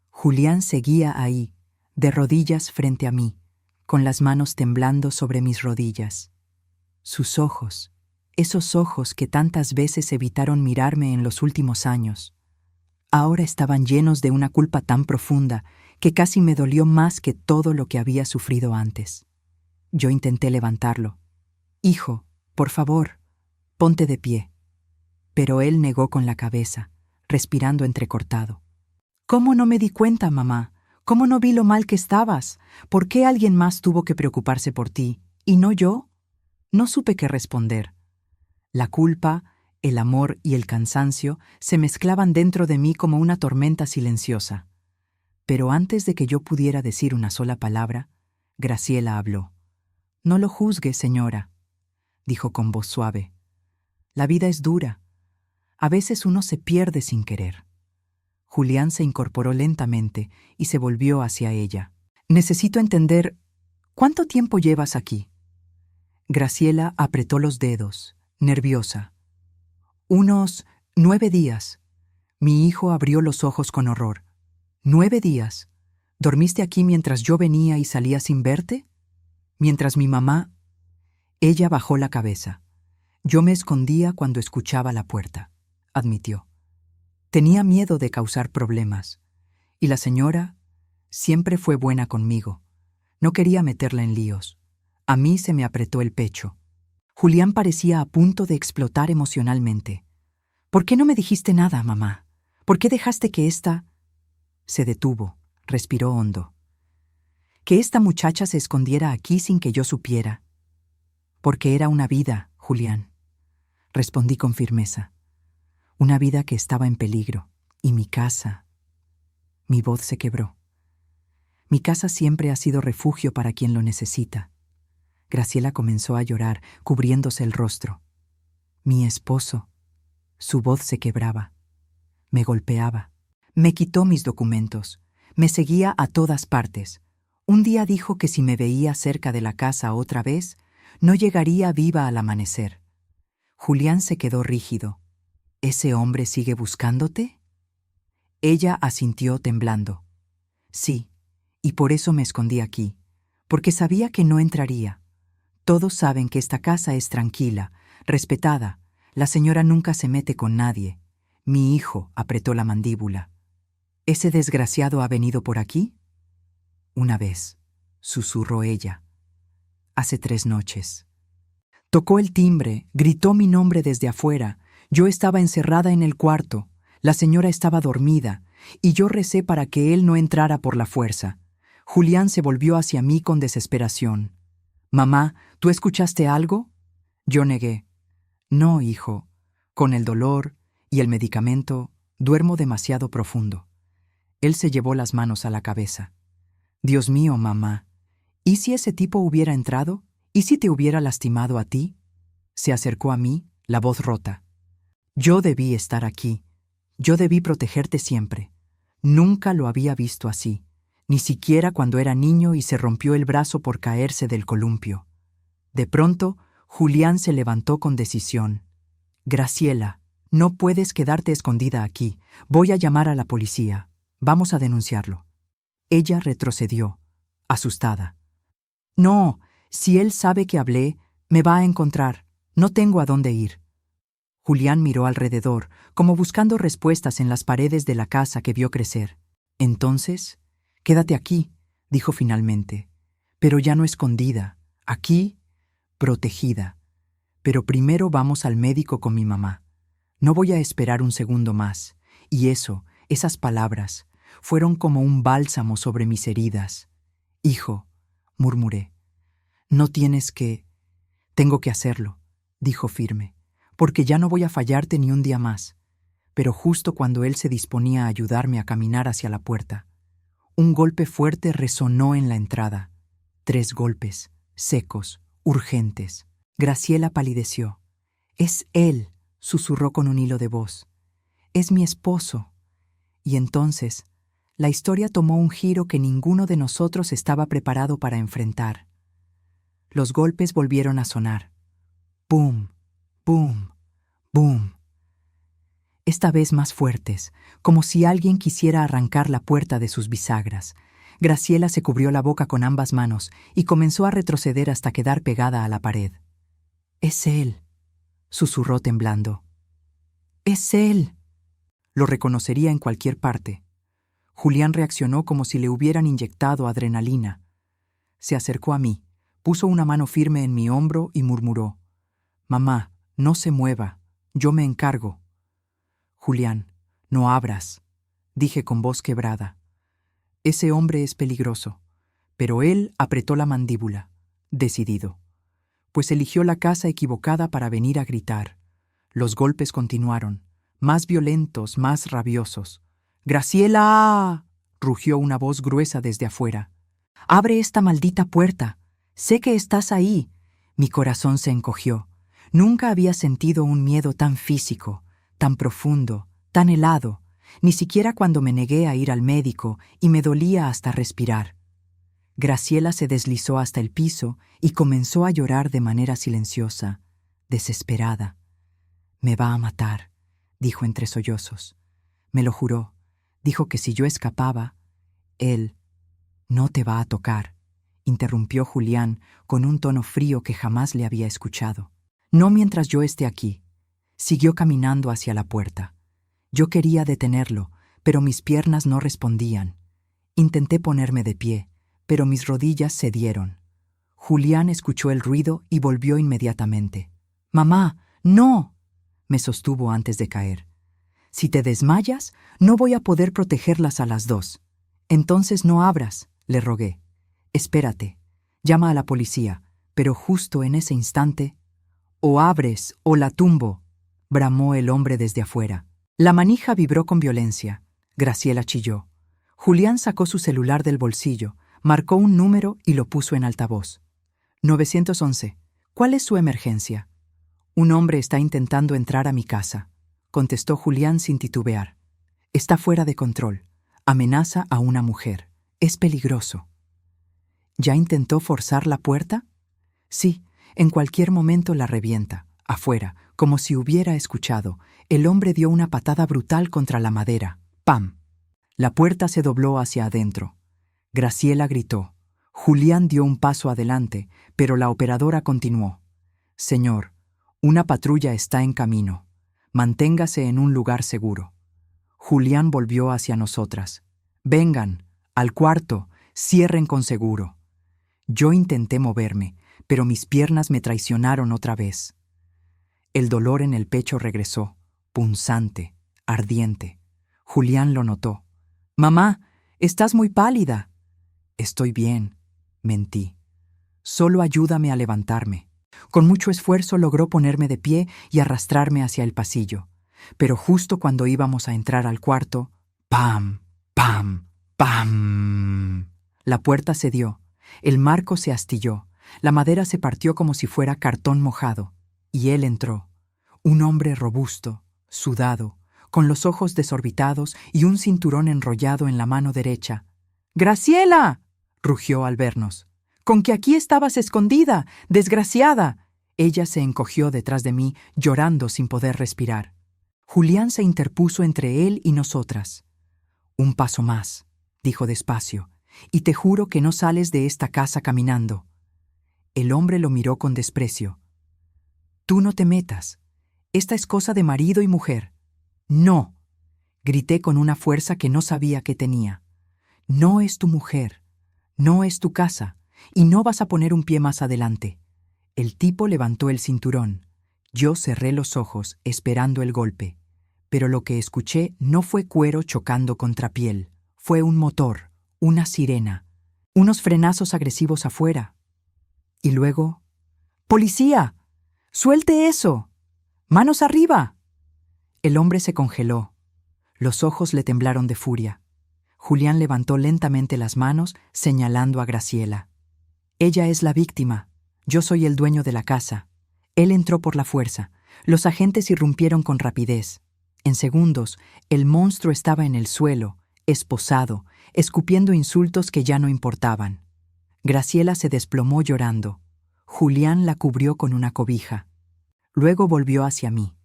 Julián seguía ahí, de rodillas frente a mí, con las manos temblando sobre mis rodillas. Sus ojos, esos ojos que tantas veces evitaron mirarme en los últimos años, ahora estaban llenos de una culpa tan profunda que casi me dolió más que todo lo que había sufrido antes. Yo intenté levantarlo. «Hijo, por favor, ponte de pie». Pero él negó con la cabeza, respirando entrecortado. «¿Cómo no me di cuenta, mamá? ¿Cómo no vi lo mal que estabas? ¿Por qué alguien más tuvo que preocuparse por ti, y no yo?» No supe qué responder. La culpa, el amor y el cansancio se mezclaban dentro de mí como una tormenta silenciosa. Pero antes de que yo pudiera decir una sola palabra, Graciela habló. «No lo juzgue, señora», dijo con voz suave. «La vida es dura. A veces uno se pierde sin querer». Julián se incorporó lentamente y se volvió hacia ella. «Necesito entender, ¿cuánto tiempo llevas aquí?» Graciela apretó los dedos, nerviosa. «Unos 9 días». Mi hijo abrió los ojos con horror. «¿9 días? ¿Dormiste aquí mientras yo venía y salía sin verte? Mientras mi mamá...» Ella bajó la cabeza. «Yo me escondía cuando escuchaba la puerta», admitió. «Tenía miedo de causar problemas. Y la señora siempre fue buena conmigo. No quería meterla en líos. A mí se me apretó el pecho». Julián parecía a punto de explotar emocionalmente. «¿Por qué no me dijiste nada, mamá? ¿Por qué dejaste que esta...?» Se detuvo, respiró hondo. «Que esta muchacha se escondiera aquí sin que yo supiera». «Porque era una vida, Julián», respondí con firmeza. «Una vida que estaba en peligro. Y mi casa...» Mi voz se quebró. «Mi casa siempre ha sido refugio para quien lo necesita». Graciela comenzó a llorar, cubriéndose el rostro. «Mi esposo...» Su voz se quebraba. Me golpeaba. Me quitó mis documentos. Me seguía a todas partes. Un día dijo que si me veía cerca de la casa otra vez, no llegaría viva al amanecer. Julián se quedó rígido. «¿Ese hombre sigue buscándote?» Ella asintió temblando. «Sí, y por eso me escondí aquí, porque sabía que no entraría. Todos saben que esta casa es tranquila, respetada. La señora nunca se mete con nadie». Mi hijo apretó la mandíbula. «¿Ese desgraciado ha venido por aquí?» «Una vez», susurró ella. «Hace 3 noches». Tocó el timbre, gritó mi nombre desde afuera. Yo estaba encerrada en el cuarto. La señora estaba dormida, y yo recé para que él no entrara por la fuerza. Julián se volvió hacia mí con desesperación. «Mamá, ¿tú escuchaste algo?» Yo negué. «No, hijo. Con el dolor y el medicamento, duermo demasiado profundo». Él se llevó las manos a la cabeza. «Dios mío, mamá, ¿y si ese tipo hubiera entrado? ¿Y si te hubiera lastimado a ti?» Se acercó a mí, la voz rota. «Yo debí estar aquí. Yo debí protegerte siempre. Nunca lo había visto así, ni siquiera cuando era niño y se rompió el brazo por caerse del columpio». De pronto, Julián se levantó con decisión. «Graciela, no puedes quedarte escondida aquí. Voy a llamar a la policía. Vamos a denunciarlo». Ella retrocedió, asustada. «No, si él sabe que hablé, me va a encontrar. No tengo a dónde ir». Julián miró alrededor, como buscando respuestas en las paredes de la casa que vio crecer. «Entonces, quédate aquí», dijo finalmente. «Pero ya no escondida. Aquí, protegida. Pero primero vamos al médico con mi mamá. No voy a esperar un segundo más». Y esas palabras, fueron como un bálsamo sobre mis heridas. «Hijo», murmuré, «no tienes que...». «Tengo que hacerlo», dijo firme, «porque ya no voy a fallarte ni un día más». Pero justo cuando él se disponía a ayudarme a caminar hacia la puerta, un golpe fuerte resonó en la entrada. 3 golpes, secos, urgentes. Graciela palideció. «Es él», susurró con un hilo de voz. «Es mi esposo». Y entonces, la historia tomó un giro que ninguno de nosotros estaba preparado para enfrentar. Los golpes volvieron a sonar. Boom, boom, boom. Esta vez más fuertes, como si alguien quisiera arrancar la puerta de sus bisagras. Graciela se cubrió la boca con ambas manos y comenzó a retroceder hasta quedar pegada a la pared. «Es él», susurró temblando. «Es él». Lo reconocería en cualquier parte. Julián reaccionó como si le hubieran inyectado adrenalina. Se acercó a mí, puso una mano firme en mi hombro y murmuró: «Mamá, no se mueva, yo me encargo». «Julián, no abras», dije con voz quebrada. «Ese hombre es peligroso». Pero él apretó la mandíbula, decidido. Pues eligió la casa equivocada para venir a gritar. Los golpes continuaron, más violentos, más rabiosos. «¡Graciela!», rugió una voz gruesa desde afuera. «Abre esta maldita puerta. Sé que estás ahí». Mi corazón se encogió. Nunca había sentido un miedo tan físico, tan profundo, tan helado, ni siquiera cuando me negué a ir al médico y me dolía hasta respirar. Graciela se deslizó hasta el piso y comenzó a llorar de manera silenciosa, desesperada. «Me va a matar», dijo entre sollozos. Me lo juró. Dijo que si yo escapaba, él... «No te va a tocar», interrumpió Julián con un tono frío que jamás le había escuchado. «No mientras yo esté aquí». Siguió caminando hacia la puerta. Yo quería detenerlo, pero mis piernas no respondían. Intenté ponerme de pie, pero mis rodillas cedieron. Julián escuchó el ruido y volvió inmediatamente. «¡Mamá, no!», me sostuvo antes de caer. «Si te desmayas, no voy a poder protegerlas a las 2. Entonces no abras», le rogué. «Espérate, llama a la policía». Pero justo en ese instante, «O abres o la tumbo», bramó el hombre desde afuera. La manija vibró con violencia. Graciela chilló. Julián sacó su celular del bolsillo, marcó un número y lo puso en altavoz. 911. «¿Cuál es su emergencia?» «Un hombre está intentando entrar a mi casa», contestó Julián sin titubear. «Está fuera de control. Amenaza a una mujer. Es peligroso». ¿Ya intentó forzar la puerta? Sí, en cualquier momento la revienta. Afuera, como si hubiera escuchado, el hombre dio una patada brutal contra la madera. ¡Pam! La puerta se dobló hacia adentro. Graciela gritó. Julián dio un paso adelante, pero la operadora continuó. «Señor, una patrulla está en camino. Manténgase en un lugar seguro». Julián volvió hacia nosotras. «Vengan, al cuarto, cierren con seguro». Yo intenté moverme, pero mis piernas me traicionaron otra vez. El dolor en el pecho regresó, punzante, ardiente. Julián lo notó. «Mamá, estás muy pálida». Estoy bien, mentí. Solo ayúdame a levantarme. Con mucho esfuerzo logró ponerme de pie y arrastrarme hacia el pasillo. Pero justo cuando íbamos a entrar al cuarto, ¡pam! ¡Pam! ¡Pam! La puerta cedió, el marco se astilló, la madera se partió como si fuera cartón mojado, y él entró. Un hombre robusto, sudado, con los ojos desorbitados y un cinturón enrollado en la mano derecha. ¡Graciela!, rugió al vernos. «¡Con que aquí estabas escondida, desgraciada!». Ella se encogió detrás de mí, llorando sin poder respirar. Julián se interpuso entre él y nosotras. «Un paso más», dijo despacio, «y te juro que no sales de esta casa caminando». El hombre lo miró con desprecio. «Tú no te metas. Esta es cosa de marido y mujer». «No», grité con una fuerza que no sabía que tenía. «No es tu mujer, no es tu casa, y no vas a poner un pie más adelante». El tipo levantó el cinturón. Yo cerré los ojos, esperando el golpe. Pero lo que escuché no fue cuero chocando contra piel. Fue un motor, una sirena, unos frenazos agresivos afuera. Y luego... «¡Policía! ¡Suelte eso! ¡Manos arriba!». El hombre se congeló. Los ojos le temblaron de furia. Julián levantó lentamente las manos, señalando a Graciela. «Ella es la víctima. Yo soy el dueño de la casa». Él entró por la fuerza. Los agentes irrumpieron con rapidez. En segundos, el monstruo estaba en el suelo, esposado, escupiendo insultos que ya no importaban. Graciela se desplomó llorando. Julián la cubrió con una cobija. Luego volvió hacia mí,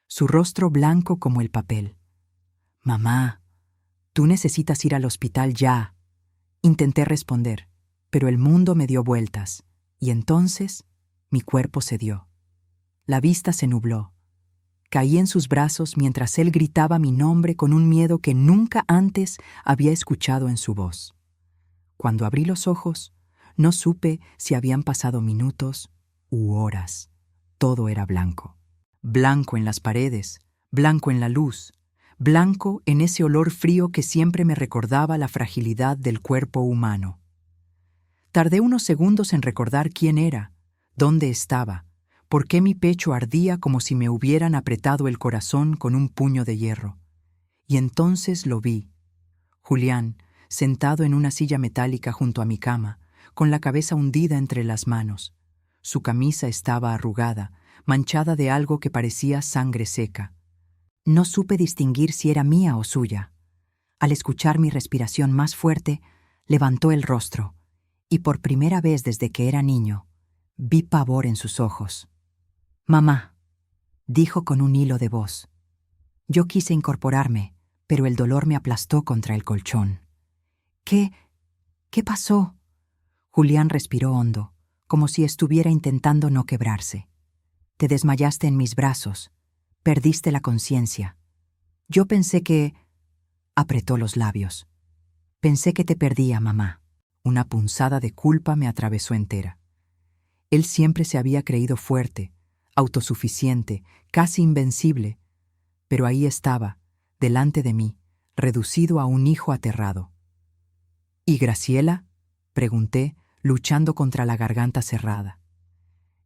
su rostro blanco como el papel. «Mamá, tú necesitas ir al hospital ya». Intenté responder, pero el mundo me dio vueltas, y entonces mi cuerpo cedió. La vista se nubló. Caí en sus brazos mientras él gritaba mi nombre con un miedo que nunca antes había escuchado en su voz. Cuando abrí los ojos, no supe si habían pasado minutos u horas. Todo era blanco. Blanco en las paredes, blanco en la luz, blanco en ese olor frío que siempre me recordaba la fragilidad del cuerpo humano. Tardé unos segundos en recordar quién era, dónde estaba, por qué mi pecho ardía como si me hubieran apretado el corazón con un puño de hierro. Y entonces lo vi. Julián, sentado en una silla metálica junto a mi cama, con la cabeza hundida entre las manos. Su camisa estaba arrugada, manchada de algo que parecía sangre seca. No supe distinguir si era mía o suya. Al escuchar mi respiración más fuerte, levantó el rostro, y por primera vez desde que era niño, vi pavor en sus ojos. «Mamá», dijo con un hilo de voz. Yo quise incorporarme, pero el dolor me aplastó contra el colchón. ¿Qué pasó?». Julián respiró hondo, como si estuviera intentando no quebrarse. «Te desmayaste en mis brazos. Perdiste la conciencia. Yo pensé que...». Apretó los labios. «Pensé que te perdía, mamá». Una punzada de culpa me atravesó entera. Él siempre se había creído fuerte, autosuficiente, casi invencible, pero ahí estaba, delante de mí, reducido a un hijo aterrado. «¿Y Graciela?», pregunté, luchando contra la garganta cerrada.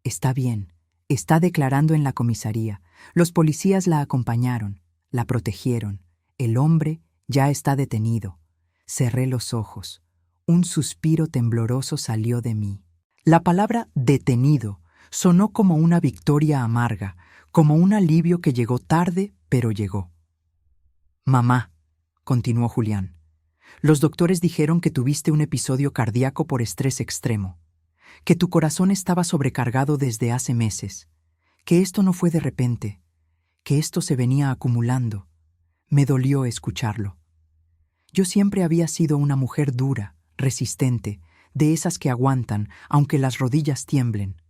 «Está bien, está declarando en la comisaría. Los policías la acompañaron, la protegieron. El hombre ya está detenido». Cerré los ojos. Un suspiro tembloroso salió de mí. La palabra «detenido» sonó como una victoria amarga, como un alivio que llegó tarde, pero llegó. «Mamá», continuó Julián, «los doctores dijeron que tuviste un episodio cardíaco por estrés extremo, que tu corazón estaba sobrecargado desde hace meses, que esto no fue de repente, que esto se venía acumulando». Me dolió escucharlo. Yo siempre había sido una mujer dura, resistente, de esas que aguantan aunque las rodillas tiemblen.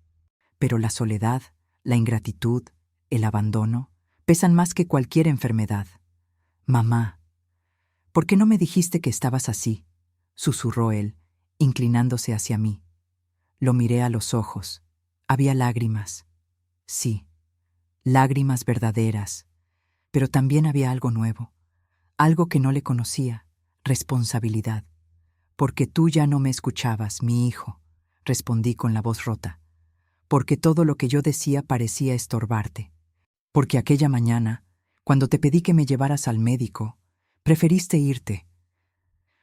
Pero la soledad, la ingratitud, el abandono, pesan más que cualquier enfermedad. «Mamá, ¿por qué no me dijiste que estabas así?», susurró él, inclinándose hacia mí. Lo miré a los ojos. Había lágrimas. Sí, lágrimas verdaderas. Pero también había algo nuevo, algo que no le conocía, responsabilidad. Porque tú ya no me escuchabas, mi hijo, respondí con la voz rota. Porque todo lo que yo decía parecía estorbarte. Porque aquella mañana, cuando te pedí que me llevaras al médico, preferiste irte.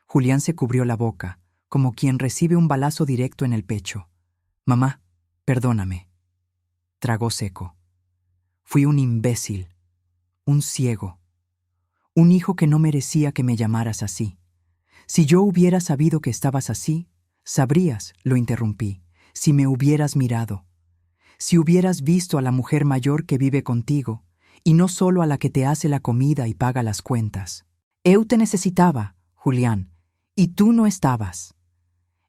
Julián se cubrió la boca, como quien recibe un balazo directo en el pecho. Mamá, perdóname. Tragó seco. Fui un imbécil, un ciego, un hijo que no merecía que me llamaras así. Si yo hubiera sabido que estabas así, sabrías, lo interrumpí, si me hubieras mirado. Si hubieras visto a la mujer mayor que vive contigo, y no solo a la que te hace la comida y paga las cuentas. Eu te necesitaba, Julián, y tú no estabas.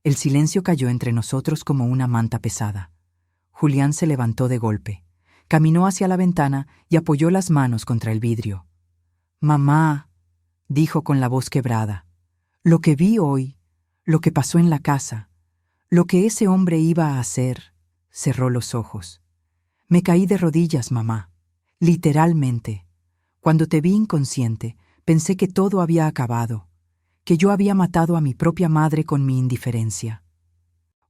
El silencio cayó entre nosotros como una manta pesada. Julián se levantó de golpe, caminó hacia la ventana y apoyó las manos contra el vidrio. Mamá, dijo con la voz quebrada, lo que vi hoy, lo que pasó en la casa, lo que ese hombre iba a hacer. Cerró los ojos. Me caí de rodillas, mamá. Literalmente. Cuando te vi inconsciente, pensé que todo había acabado, que yo había matado a mi propia madre con mi indiferencia.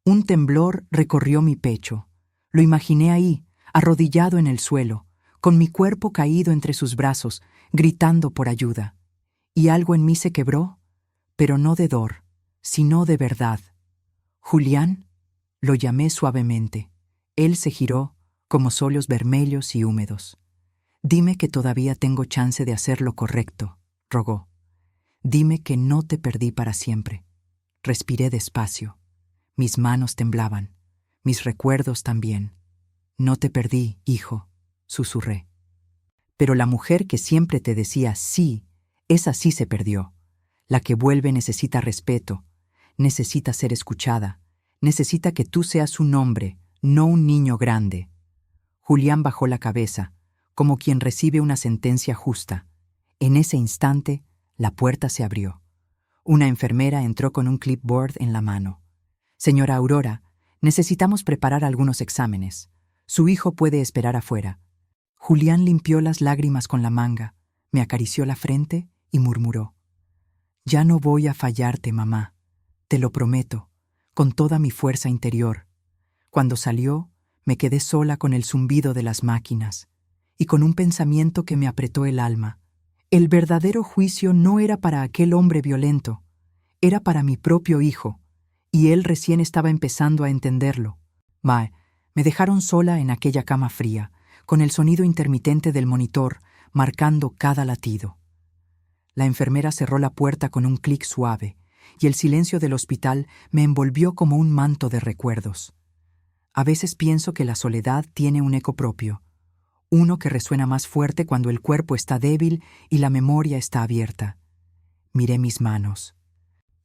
Un temblor recorrió mi pecho. Lo imaginé ahí, arrodillado en el suelo, con mi cuerpo caído entre sus brazos, gritando por ayuda. Y algo en mí se quebró, pero no de dolor, sino de verdad. Julián, lo llamé suavemente. Él se giró, como solos vermelhos y húmedos. Dime que todavía tengo chance de hacer lo correcto, rogó. Dime que no te perdí para siempre. Respiré despacio. Mis manos temblaban, mis recuerdos también. No te perdí, hijo, susurré. Pero la mujer que siempre te decía sí, esa sí se perdió. La que vuelve necesita respeto, necesita ser escuchada, necesita que tú seas un hombre, no un niño grande. Julián bajó la cabeza, como quien recibe una sentencia justa. En ese instante, la puerta se abrió. Una enfermera entró con un clipboard en la mano. Señora Aurora, necesitamos preparar algunos exámenes. Su hijo puede esperar afuera. Julián limpió las lágrimas con la manga, me acarició la frente y murmuró. Ya no voy a fallarte, mamá. Te lo prometo, con toda mi fuerza interior. Cuando salió, me quedé sola con el zumbido de las máquinas y con un pensamiento que me apretó el alma. El verdadero juicio no era para aquel hombre violento, era para mi propio hijo, y él recién estaba empezando a entenderlo. Me dejaron sola en aquella cama fría, con el sonido intermitente del monitor marcando cada latido. La enfermera cerró la puerta con un clic suave, y el silencio del hospital me envolvió como un manto de recuerdos. A veces pienso que la soledad tiene un eco propio, uno que resuena más fuerte cuando el cuerpo está débil y la memoria está abierta. Miré mis manos.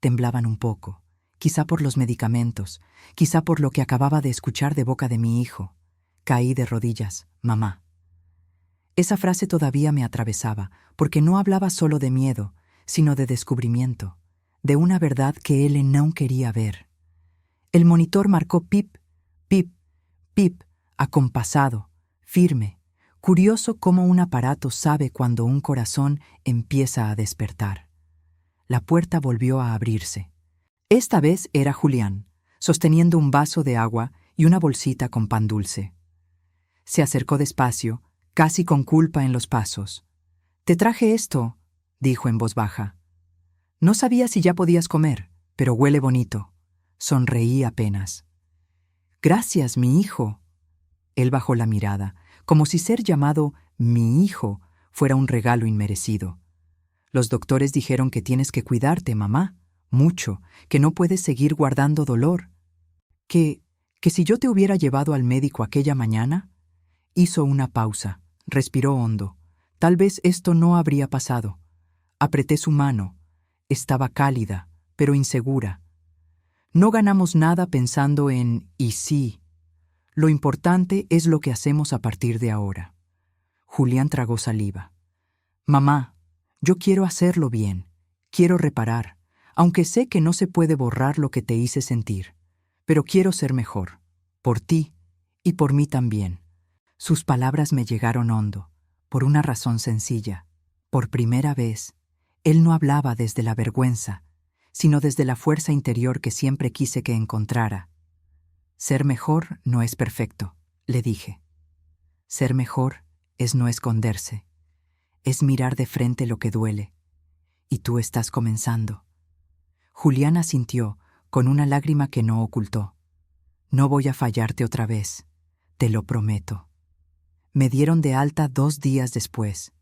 Temblaban un poco, quizá por los medicamentos, quizá por lo que acababa de escuchar de boca de mi hijo. Caí de rodillas, mamá. Esa frase todavía me atravesaba, porque no hablaba solo de miedo, sino de descubrimiento, de una verdad que él no quería ver. El monitor marcó pip, pip, pip, acompasado, firme, curioso cómo un aparato sabe cuando un corazón empieza a despertar. La puerta volvió a abrirse. Esta vez era Julián, sosteniendo un vaso de agua y una bolsita con pan dulce. Se acercó despacio, casi con culpa en los pasos. «Te traje esto», dijo en voz baja. «No sabía si ya podías comer, pero huele bonito». Sonreí apenas. «Gracias, mi hijo». Él bajó la mirada, como si ser llamado «mi hijo» fuera un regalo inmerecido. «Los doctores dijeron que tienes que cuidarte, mamá, mucho, que no puedes seguir guardando dolor. Que si yo te hubiera llevado al médico aquella mañana». Hizo una pausa, respiró hondo. Tal vez esto no habría pasado. Apreté su mano. Estaba cálida, pero insegura. No ganamos nada pensando en «y sí». Lo importante es lo que hacemos a partir de ahora. Julián tragó saliva. «Mamá, yo quiero hacerlo bien. Quiero reparar, aunque sé que no se puede borrar lo que te hice sentir. Pero quiero ser mejor, por ti y por mí también». Sus palabras me llegaron hondo, por una razón sencilla. Por primera vez, él no hablaba desde la vergüenza, sino desde la fuerza interior que siempre quise que encontrara. Ser mejor no es perfecto, le dije. Ser mejor es no esconderse, es mirar de frente lo que duele. Y tú estás comenzando. Julián asintió, con una lágrima que no ocultó. No voy a fallarte otra vez, te lo prometo. Me dieron de alta 2 días después.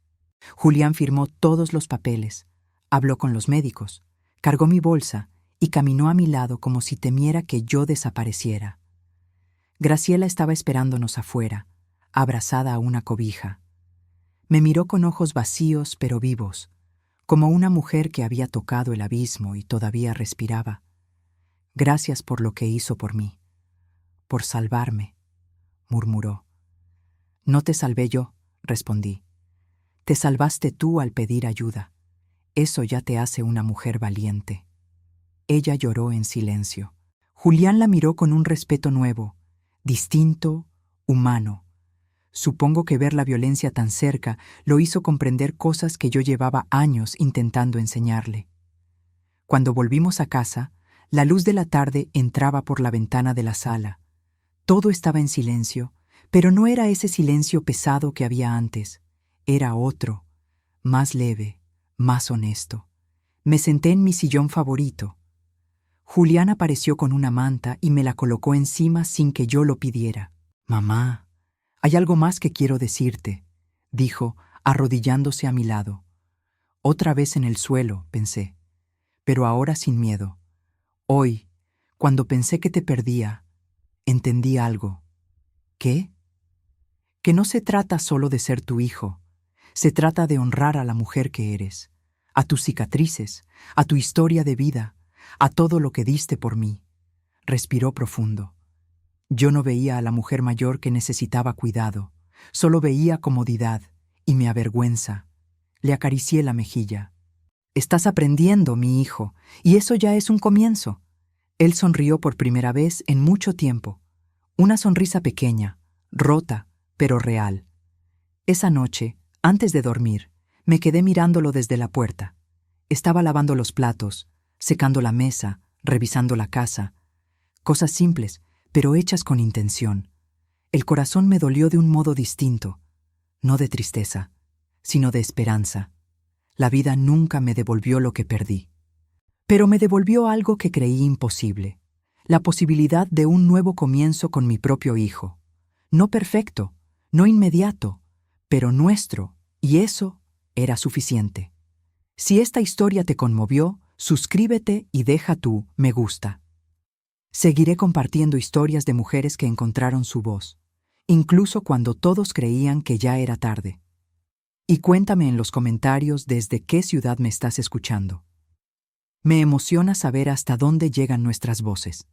Julián firmó todos los papeles, habló con los médicos, cargó mi bolsa y caminó a mi lado como si temiera que yo desapareciera. Graciela estaba esperándonos afuera, abrazada a una cobija. Me miró con ojos vacíos pero vivos, como una mujer que había tocado el abismo y todavía respiraba. Gracias por lo que hizo por mí, por salvarme, murmuró. No te salvé yo, respondí. Te salvaste tú al pedir ayuda. Eso ya te hace una mujer valiente. Ella lloró en silencio. Julián la miró con un respeto nuevo, distinto, humano. Supongo que ver la violencia tan cerca lo hizo comprender cosas que yo llevaba años intentando enseñarle. Cuando volvimos a casa, la luz de la tarde entraba por la ventana de la sala. Todo estaba en silencio, pero no era ese silencio pesado que había antes. Era otro, más leve, más honesto. Me senté en mi sillón favorito. Julián apareció con una manta y me la colocó encima sin que yo lo pidiera. «Mamá, hay algo más que quiero decirte», dijo, arrodillándose a mi lado. Otra vez en el suelo, pensé, pero ahora sin miedo. Hoy, cuando pensé que te perdía, entendí algo. ¿Qué? Que no se trata solo de ser tu hijo. Se trata de honrar a la mujer que eres, a tus cicatrices, a tu historia de vida, a todo lo que diste por mí. Respiró profundo. Yo no veía a la mujer mayor que necesitaba cuidado, solo veía comodidad y me avergüenza. Le acaricié la mejilla. Estás aprendiendo, mi hijo, y eso ya es un comienzo. Él sonrió por primera vez en mucho tiempo. Una sonrisa pequeña, rota, pero real. Esa noche, antes de dormir, me quedé mirándolo desde la puerta. Estaba lavando los platos, secando la mesa, revisando la casa. Cosas simples, pero hechas con intención. El corazón me dolió de un modo distinto, no de tristeza, sino de esperanza. La vida nunca me devolvió lo que perdí. Pero me devolvió algo que creí imposible, la posibilidad de un nuevo comienzo con mi propio hijo. No perfecto, no inmediato, pero nuestro, y eso era suficiente. Si esta historia te conmovió, suscríbete y deja tu me gusta. Seguiré compartiendo historias de mujeres que encontraron su voz, incluso cuando todos creían que ya era tarde. Y cuéntame en los comentarios desde qué ciudad me estás escuchando. Me emociona saber hasta dónde llegan nuestras voces.